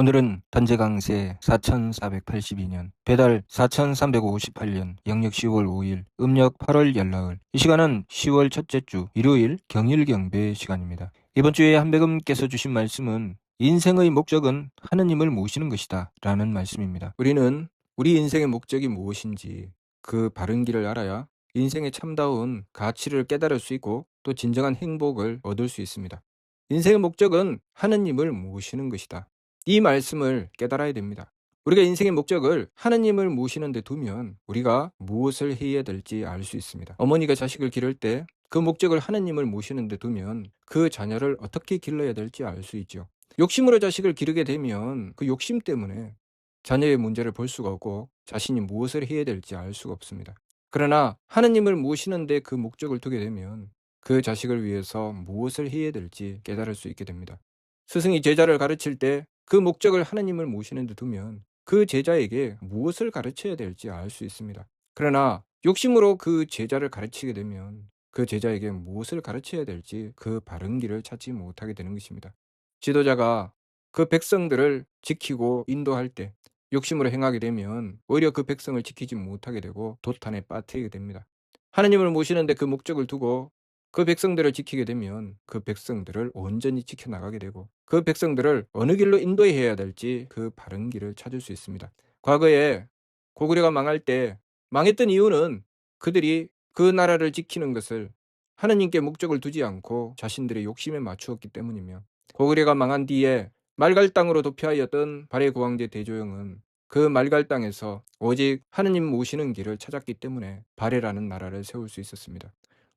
오늘은 단재강세 4482년 배달 4358년 양력 10월 5일 음력 8월 열나흘. 이 시간은 10월 첫째 주 일요일 경일경배 시간입니다. 이번 주에 한백음께서 주신 말씀은 인생의 목적은 하느님을 모시는 것이다 라는 말씀입니다. 우리는 우리 인생의 목적이 무엇인지 그 바른 길을 알아야 인생의 참다운 가치를 깨달을 수 있고 또 진정한 행복을 얻을 수 있습니다. 인생의 목적은 하느님을 모시는 것이다. 이 말씀을 깨달아야 됩니다. 우리가 인생의 목적을 하느님을 모시는 데 두면 우리가 무엇을 해야 될지 알 수 있습니다. 어머니가 자식을 기를 때 그 목적을 하느님을 모시는 데 두면 그 자녀를 어떻게 길러야 될지 알 수 있죠. 욕심으로 자식을 기르게 되면 그 욕심 때문에 자녀의 문제를 볼 수가 없고 자신이 무엇을 해야 될지 알 수가 없습니다. 그러나 하느님을 모시는데 그 목적을 두게 되면 그 자식을 위해서 무엇을 해야 될지 깨달을 수 있게 됩니다. 스승이 제자를 가르칠 때 그 목적을 하느님을 모시는 데 두면 그 제자에게 무엇을 가르쳐야 될지 알 수 있습니다. 그러나 욕심으로 그 제자를 가르치게 되면 그 제자에게 무엇을 가르쳐야 될지 그 바른 길을 찾지 못하게 되는 것입니다. 지도자가 그 백성들을 지키고 인도할 때 욕심으로 행하게 되면 오히려 그 백성을 지키지 못하게 되고 도탄에 빠뜨리게 됩니다. 하느님을 모시는데 그 목적을 두고 그 백성들을 지키게 되면 그 백성들을 온전히 지켜나가게 되고 그 백성들을 어느 길로 인도해야 될지 그 바른 길을 찾을 수 있습니다. 과거에 고구려가 망할 때 망했던 이유는 그들이 그 나라를 지키는 것을 하느님께 목적을 두지 않고 자신들의 욕심에 맞추었기 때문이며, 고구려가 망한 뒤에 말갈 땅으로 도피하였던 발해 고황제 대조영은 그 말갈 땅에서 오직 하느님 모시는 길을 찾았기 때문에 발해라는 나라를 세울 수 있었습니다.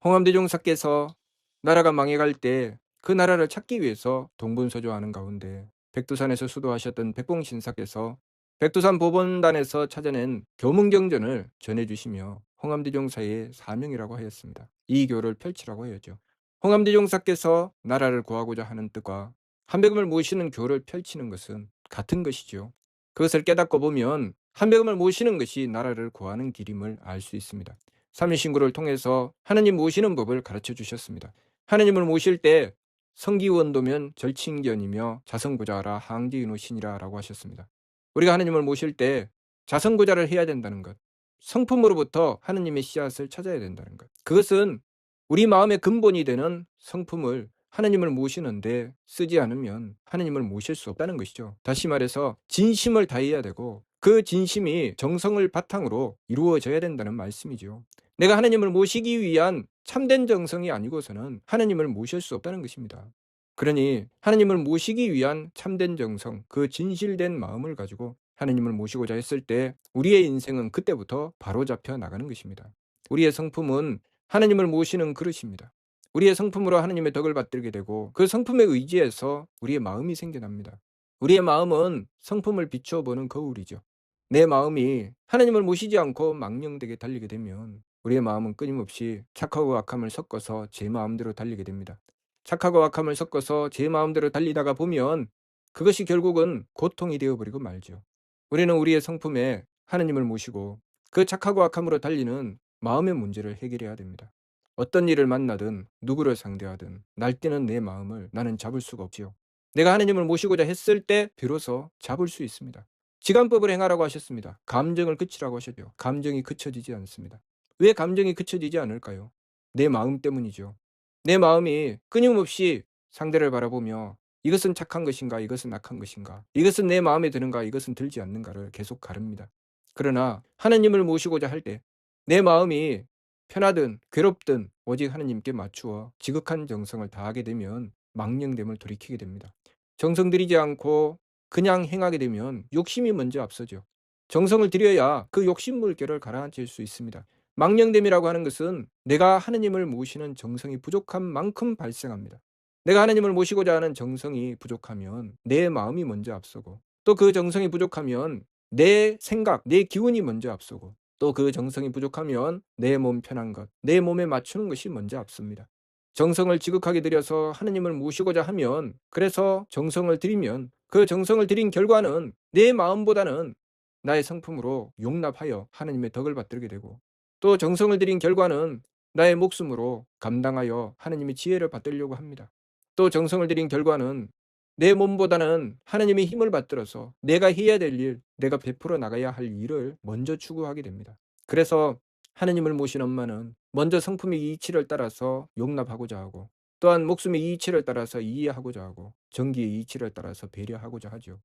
홍암대종사께서 나라가 망해갈 때 그 나라를 찾기 위해서 동분서주하는 가운데 백두산에서 수도하셨던 백봉신사께서 백두산 보본단에서 찾아낸 교문경전을 전해주시며 홍암대종사의 사명이라고 하였습니다. 이 교를 펼치라고 하였죠. 홍암대종사께서 나라를 구하고자 하는 뜻과 한백음을 모시는 교를 펼치는 것은 같은 것이죠. 그것을 깨닫고 보면 한백음을 모시는 것이 나라를 구하는 길임을 알 수 있습니다. 삼일신구를 통해서 하느님 모시는 법을 가르쳐 주셨습니다. 하느님을 모실 때 성기원도면 절친견이며 자성구자하라 항지인후신이라 라고 하셨습니다. 우리가 하느님을 모실 때 자성구자를 해야 된다는 것, 성품으로부터 하느님의 씨앗을 찾아야 된다는 것, 그것은 우리 마음의 근본이 되는 성품을 하느님을 모시는데 쓰지 않으면 하느님을 모실 수 없다는 것이죠. 다시 말해서 진심을 다해야 되고 그 진심이 정성을 바탕으로 이루어져야 된다는 말씀이죠. 내가 하느님을 모시기 위한 참된 정성이 아니고서는 하느님을 모실 수 없다는 것입니다. 그러니 하느님을 모시기 위한 참된 정성, 그 진실된 마음을 가지고 하느님을 모시고자 했을 때 우리의 인생은 그때부터 바로잡혀 나가는 것입니다. 우리의 성품은 하느님을 모시는 그릇입니다. 우리의 성품으로 하느님의 덕을 받들게 되고 그 성품에 의지해서 우리의 마음이 생겨납니다. 우리의 마음은 성품을 비추어 보는 거울이죠. 내 마음이 하느님을 모시지 않고 망령되게 달리게 되면 우리의 마음은 끊임없이 착하고 악함을 섞어서 제 마음대로 달리게 됩니다. 착하고 악함을 섞어서 제 마음대로 달리다가 보면 그것이 결국은 고통이 되어버리고 말죠. 우리는 우리의 성품에 하느님을 모시고 그 착하고 악함으로 달리는 마음의 문제를 해결해야 됩니다. 어떤 일을 만나든 누구를 상대하든 날뛰는 내 마음을 나는 잡을 수가 없지요. 내가 하느님을 모시고자 했을 때 비로소 잡을 수 있습니다. 지간법을 행하라고 하셨습니다. 감정을 그치라고 하셨죠. 감정이 그쳐지지 않습니다. 왜 감정이 그쳐지지 않을까요? 내 마음 때문이죠. 내 마음이 끊임없이 상대를 바라보며 이것은 착한 것인가, 이것은 악한 것인가, 이것은 내 마음에 드는가, 이것은 들지 않는가를 계속 가릅니다. 그러나 하느님을 모시고자 할 때 내 마음이 편하든 괴롭든 오직 하느님께 맞추어 지극한 정성을 다하게 되면 망령됨을 돌이키게 됩니다. 정성 들이지 않고 그냥 행하게 되면 욕심이 먼저 앞서죠. 정성을 들여야 그 욕심 물결을 가라앉힐 수 있습니다. 망령됨이라고 하는 것은 내가 하느님을 모시는 정성이 부족한 만큼 발생합니다. 내가 하느님을 모시고자 하는 정성이 부족하면 내 마음이 먼저 앞서고, 또 그 정성이 부족하면 내 생각, 내 기운이 먼저 앞서고, 또 그 정성이 부족하면 내 몸 편한 것, 내 몸에 맞추는 것이 먼저 앞섭니다. 정성을 지극하게 들여서 하느님을 모시고자 하면, 그래서 정성을 들이면 그 정성을 들인 결과는 내 마음보다는 나의 성품으로 용납하여 하느님의 덕을 받들게 되고, 또 정성을 들인 결과는 나의 목숨으로 감당하여 하느님의 지혜를 받들려고 합니다. 또 정성을 들인 결과는 내 몸보다는 하나님의 힘을 받들어서 내가 해야 될 일, 내가 베풀어 나가야 할 일을 먼저 추구하게 됩니다. 그래서 하나님을 모신 엄마는 먼저 성품의 이치를 따라서 용납하고자 하고, 또한 목숨의 이치를 따라서 이해하고자 하고, 정기의 이치를 따라서 배려하고자 하죠.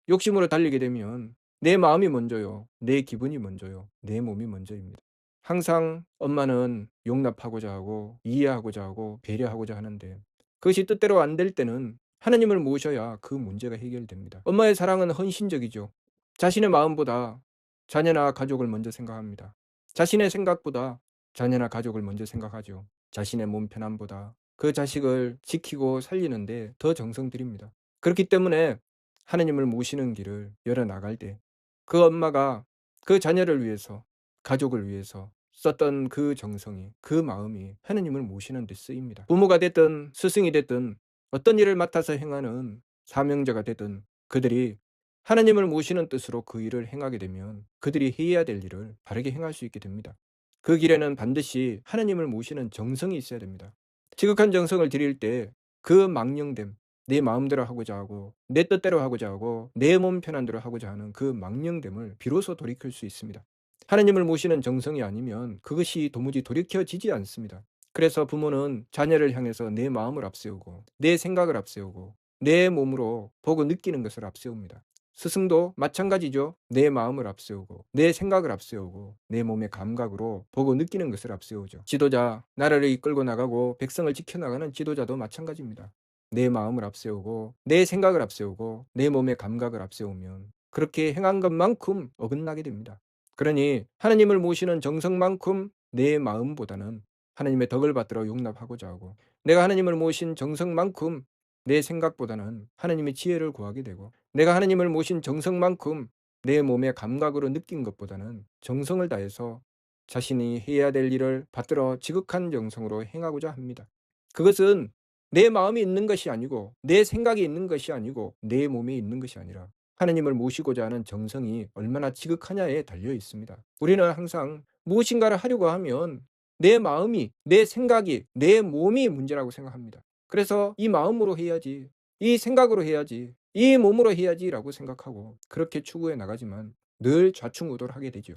욕심으로 달리게 되면 내 마음이 먼저요, 내 기분이 먼저요, 내 몸이 먼저입니다. 항상 엄마는 용납하고자 하고, 이해하고자 하고, 배려하고자 하는데, 그것이 뜻대로 안 될 때는 하나님을 모셔야 그 문제가 해결됩니다. 엄마의 사랑은 헌신적이죠. 자신의 마음보다 자녀나 가족을 먼저 생각합니다. 자신의 생각보다 자녀나 가족을 먼저 생각하죠. 자신의 몸 편안보다 그 자식을 지키고 살리는데 더 정성 들입니다. 그렇기 때문에 하나님을 모시는 길을 열어나갈 때 그 엄마가 그 자녀를 위해서, 가족을 위해서 썼던 그 정성이, 그 마음이 하나님을 모시는 데 쓰입니다. 부모가 됐든 스승이 됐든 어떤 일을 맡아서 행하는 사명자가 되든 그들이 하나님을 모시는 뜻으로 그 일을 행하게 되면 그들이 해야 될 일을 바르게 행할 수 있게 됩니다. 그 길에는 반드시 하나님을 모시는 정성이 있어야 됩니다. 지극한 정성을 드릴 때 그 망령됨, 내 마음대로 하고자 하고 내 뜻대로 하고자 하고 내 몸 편한 대로 하고자 하는 그 망령됨을 비로소 돌이킬 수 있습니다. 하나님을 모시는 정성이 아니면 그것이 도무지 돌이켜지지 않습니다. 그래서 부모는 자녀를 향해서 내 마음을 앞세우고 내 생각을 앞세우고 내 몸으로 보고 느끼는 것을 앞세웁니다. 스승도 마찬가지죠. 내 마음을 앞세우고 내 생각을 앞세우고 내 몸의 감각으로 보고 느끼는 것을 앞세우죠. 지도자, 나라를 이끌고 나가고 백성을 지켜나가는 지도자도 마찬가지입니다. 내 마음을 앞세우고 내 생각을 앞세우고 내 몸의 감각을 앞세우면 그렇게 행한 것만큼 어긋나게 됩니다. 그러니 하나님을 모시는 정성만큼 내 마음보다는 하나님의 덕을 받들어 용납하고자 하고, 내가 하나님을 모신 정성만큼 내 생각보다는 하나님의 지혜를 구하게 되고, 내가 하나님을 모신 정성만큼 내 몸의 감각으로 느낀 것보다는 정성을 다해서 자신이 해야 될 일을 받들어 지극한 정성으로 행하고자 합니다. 그것은 내 마음이 있는 것이 아니고 내 생각이 있는 것이 아니고 내 몸에 있는 것이 아니라 하나님을 모시고자 하는 정성이 얼마나 지극하냐에 달려 있습니다. 우리는 항상 무엇인가를 하려고 하면 내 마음이, 내 생각이, 내 몸이 문제라고 생각합니다. 그래서 이 마음으로 해야지, 이 생각으로 해야지, 이 몸으로 해야지라고 생각하고 그렇게 추구해 나가지만 늘 좌충우돌 하게 되죠.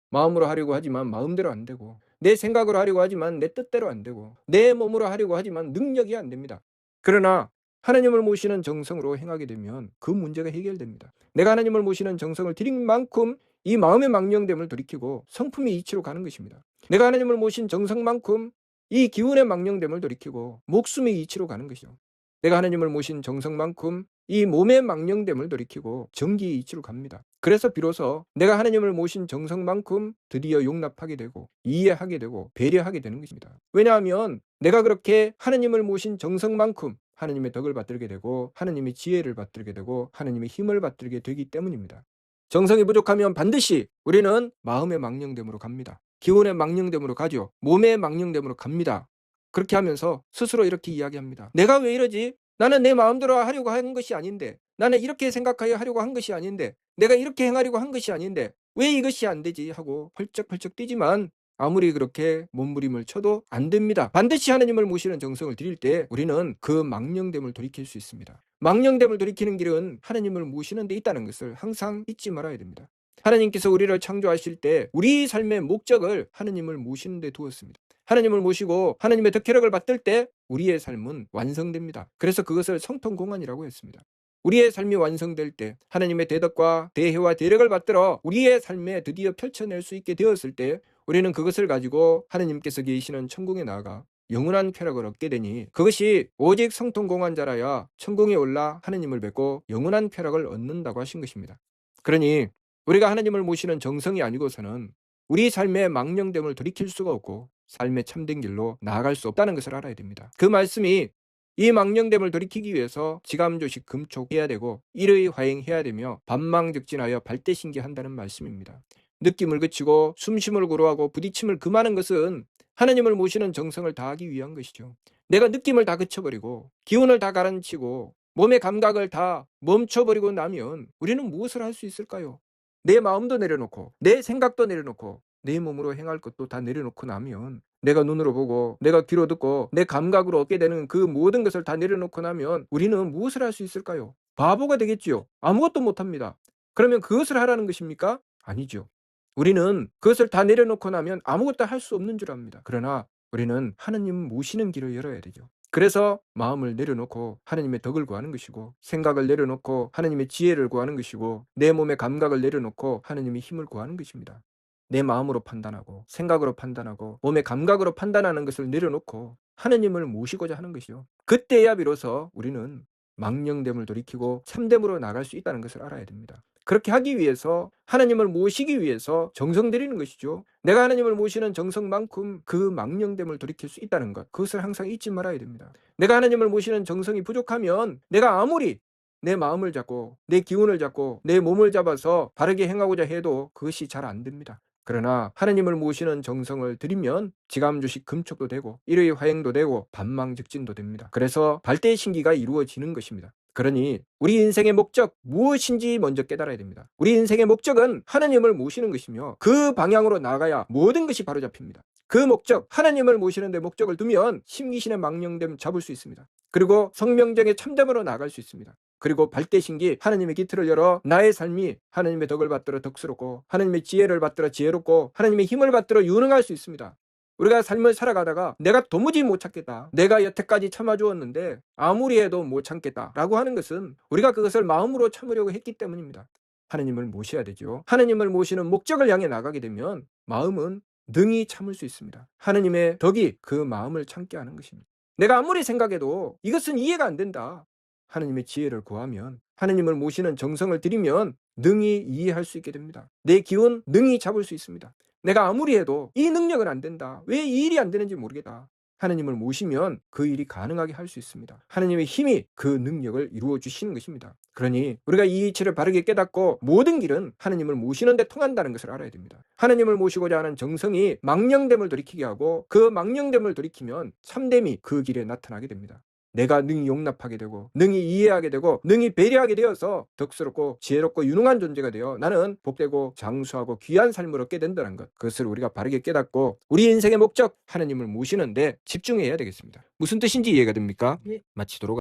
마음으로 하려고 하지만 마음대로 안 되고, 내 생각으로 하려고 하지만 내 뜻대로 안 되고, 내 몸으로 하려고 하지만 능력이 안 됩니다. 그러나 하나님을 모시는 정성으로 행하게 되면 그 문제가 해결됩니다. 내가 하나님을 모시는 정성을 들인 만큼 이 마음의 망령됨을 돌이키고 성품의 이치로 가는 것입니다. 내가 하나님을 모신 정성만큼 이 기운의 망령됨을 돌이키고 목숨의 이치로 가는 것이죠. 내가 하나님을 모신 정성만큼 이 몸의 망령됨을 돌이키고 정기의 이치로 갑니다. 그래서 비로소 내가 하나님을 모신 정성만큼 드디어 용납하게 되고 이해하게 되고 배려하게 되는 것입니다. 왜냐하면 내가 그렇게 하나님을 모신 정성만큼 하나님의 덕을 받들게 되고 하나님의 지혜를 받들게 되고 하나님의 힘을 받들게 되기 때문입니다. 정성이 부족하면 반드시 우리는 마음의 망령됨으로 갑니다. 기운의 망령됨으로 가죠. 몸의 망령됨으로 갑니다. 그렇게 하면서 스스로 이렇게 이야기합니다. 내가 왜 이러지? 나는 내 마음대로 하려고 한 것이 아닌데, 나는 이렇게 생각하여 하려고 한 것이 아닌데, 내가 이렇게 행하려고 한 것이 아닌데 왜 이것이 안 되지? 하고 펄쩍펄쩍 뛰지만 아무리 그렇게 몸부림을 쳐도 안 됩니다. 반드시 하나님을 모시는 정성을 드릴 때 우리는 그 망령됨을 돌이킬 수 있습니다. 망령됨을 돌이키는 길은 하나님을 모시는 데 있다는 것을 항상 잊지 말아야 됩니다. 하나님께서 우리를 창조하실 때 우리 삶의 목적을 하나님을 모시는 데 두었습니다. 하나님을 모시고 하나님의 덕혜력을 받들 때 우리의 삶은 완성됩니다. 그래서 그것을 성통공헌이라고 했습니다. 우리의 삶이 완성될 때 하나님의 대덕과 대혜와 대력을 받들어 우리의 삶에 드디어 펼쳐낼 수 있게 되었을 때 우리는 그것을 가지고 하나님께서 계시는 천국에 나아가 영원한 쾌락을 얻게 되니 그것이 오직 성통공헌자라야 천궁에 올라 하나님을 뵙고 영원한 쾌락을 얻는다고 하신 것입니다. 그러니 우리가 하나님을 모시는 정성이 아니고서는 우리 삶의 망령됨을 돌이킬 수가 없고 삶의 참된 길로 나아갈 수 없다는 것을 알아야 됩니다. 그 말씀이 이 망령됨을 돌이키기 위해서 지감조식 금촉해야 되고 일의 화행해야 되며 반망적진하여 발대신기한다는 말씀입니다. 느낌을 그치고 숨심을 고루하고 부딪힘을 금하는 것은 하나님을 모시는 정성을 다하기 위한 것이죠. 내가 느낌을 다 그쳐버리고 기운을 다 가라앉히고 몸의 감각을 다 멈춰버리고 나면 우리는 무엇을 할 수 있을까요? 내 마음도 내려놓고 내 생각도 내려놓고 내 몸으로 행할 것도 다 내려놓고 나면 내가 눈으로 보고 내가 귀로 듣고 내 감각으로 얻게 되는 그 모든 것을 다 내려놓고 나면 우리는 무엇을 할 수 있을까요? 바보가 되겠지요. 아무것도 못합니다. 그러면 그것을 하라는 것입니까? 아니죠. 우리는 그것을 다 내려놓고 나면 아무것도 할 수 없는 줄 압니다. 그러나 우리는 하느님 모시는 길을 열어야 되죠. 그래서 마음을 내려놓고 하느님의 덕을 구하는 것이고, 생각을 내려놓고 하느님의 지혜를 구하는 것이고, 내 몸의 감각을 내려놓고 하느님의 힘을 구하는 것입니다. 내 마음으로 판단하고 생각으로 판단하고 몸의 감각으로 판단하는 것을 내려놓고 하느님을 모시고자 하는 것이요. 그때야 비로소 우리는 망령됨을 돌이키고 참됨으로 나갈 수 있다는 것을 알아야 됩니다. 그렇게 하기 위해서, 하나님을 모시기 위해서 정성 들이는 것이죠. 내가 하나님을 모시는 정성만큼 그 망령됨을 돌이킬 수 있다는 것, 그것을 항상 잊지 말아야 됩니다. 내가 하나님을 모시는 정성이 부족하면 내가 아무리 내 마음을 잡고 내 기운을 잡고 내 몸을 잡아서 바르게 행하고자 해도 그것이 잘 안 됩니다. 그러나 하나님을 모시는 정성을 들이면 지감주식 금촉도 되고 일의 화행도 되고 반망즉진도 됩니다. 그래서 발대신기가 이루어지는 것입니다. 그러니 우리 인생의 목적 무엇인지 먼저 깨달아야 됩니다. 우리 인생의 목적은 하나님을 모시는 것이며 그 방향으로 나가야 모든 것이 바로잡힙니다. 그 목적, 하나님을 모시는 데 목적을 두면 심기신의 망령됨 잡을 수 있습니다. 그리고 성명정의 참됨으로 나갈 수 있습니다. 그리고 발대신기, 하나님의 기틀을 열어 나의 삶이 하나님의 덕을 받들어 덕스럽고 하나님의 지혜를 받들어 지혜롭고 하나님의 힘을 받들어 유능할 수 있습니다. 우리가 삶을 살아가다가 내가 도무지 못 참겠다, 내가 여태까지 참아주었는데 아무리 해도 못 참겠다 라고 하는 것은 우리가 그것을 마음으로 참으려고 했기 때문입니다. 하나님을 모셔야 되죠. 하나님을 모시는 목적을 향해 나가게 되면 마음은 능히 참을 수 있습니다. 하나님의 덕이 그 마음을 참게 하는 것입니다. 내가 아무리 생각해도 이것은 이해가 안 된다, 하나님의 지혜를 구하면, 하나님을 모시는 정성을 들이면 능히 이해할 수 있게 됩니다. 내 기운 능히 잡을 수 있습니다. 내가 아무리 해도 이 능력은 안 된다, 왜 이 일이 안 되는지 모르겠다, 하나님을 모시면 그 일이 가능하게 할 수 있습니다. 하나님의 힘이 그 능력을 이루어 주시는 것입니다. 그러니 우리가 이 이치를 바르게 깨닫고 모든 길은 하나님을 모시는 데 통한다는 것을 알아야 됩니다. 하나님을 모시고자 하는 정성이 망령됨을 돌이키게 하고 그 망령됨을 돌이키면 참됨이 그 길에 나타나게 됩니다. 내가 능히 용납하게 되고 능히 이해하게 되고 능히 배려하게 되어서 덕스럽고 지혜롭고 유능한 존재가 되어 나는 복되고 장수하고 귀한 삶을 얻게 된다는 것, 그것을 우리가 바르게 깨닫고 우리 인생의 목적, 하나님을 모시는데 집중해야 되겠습니다. 무슨 뜻인지 이해가 됩니까? 마치도록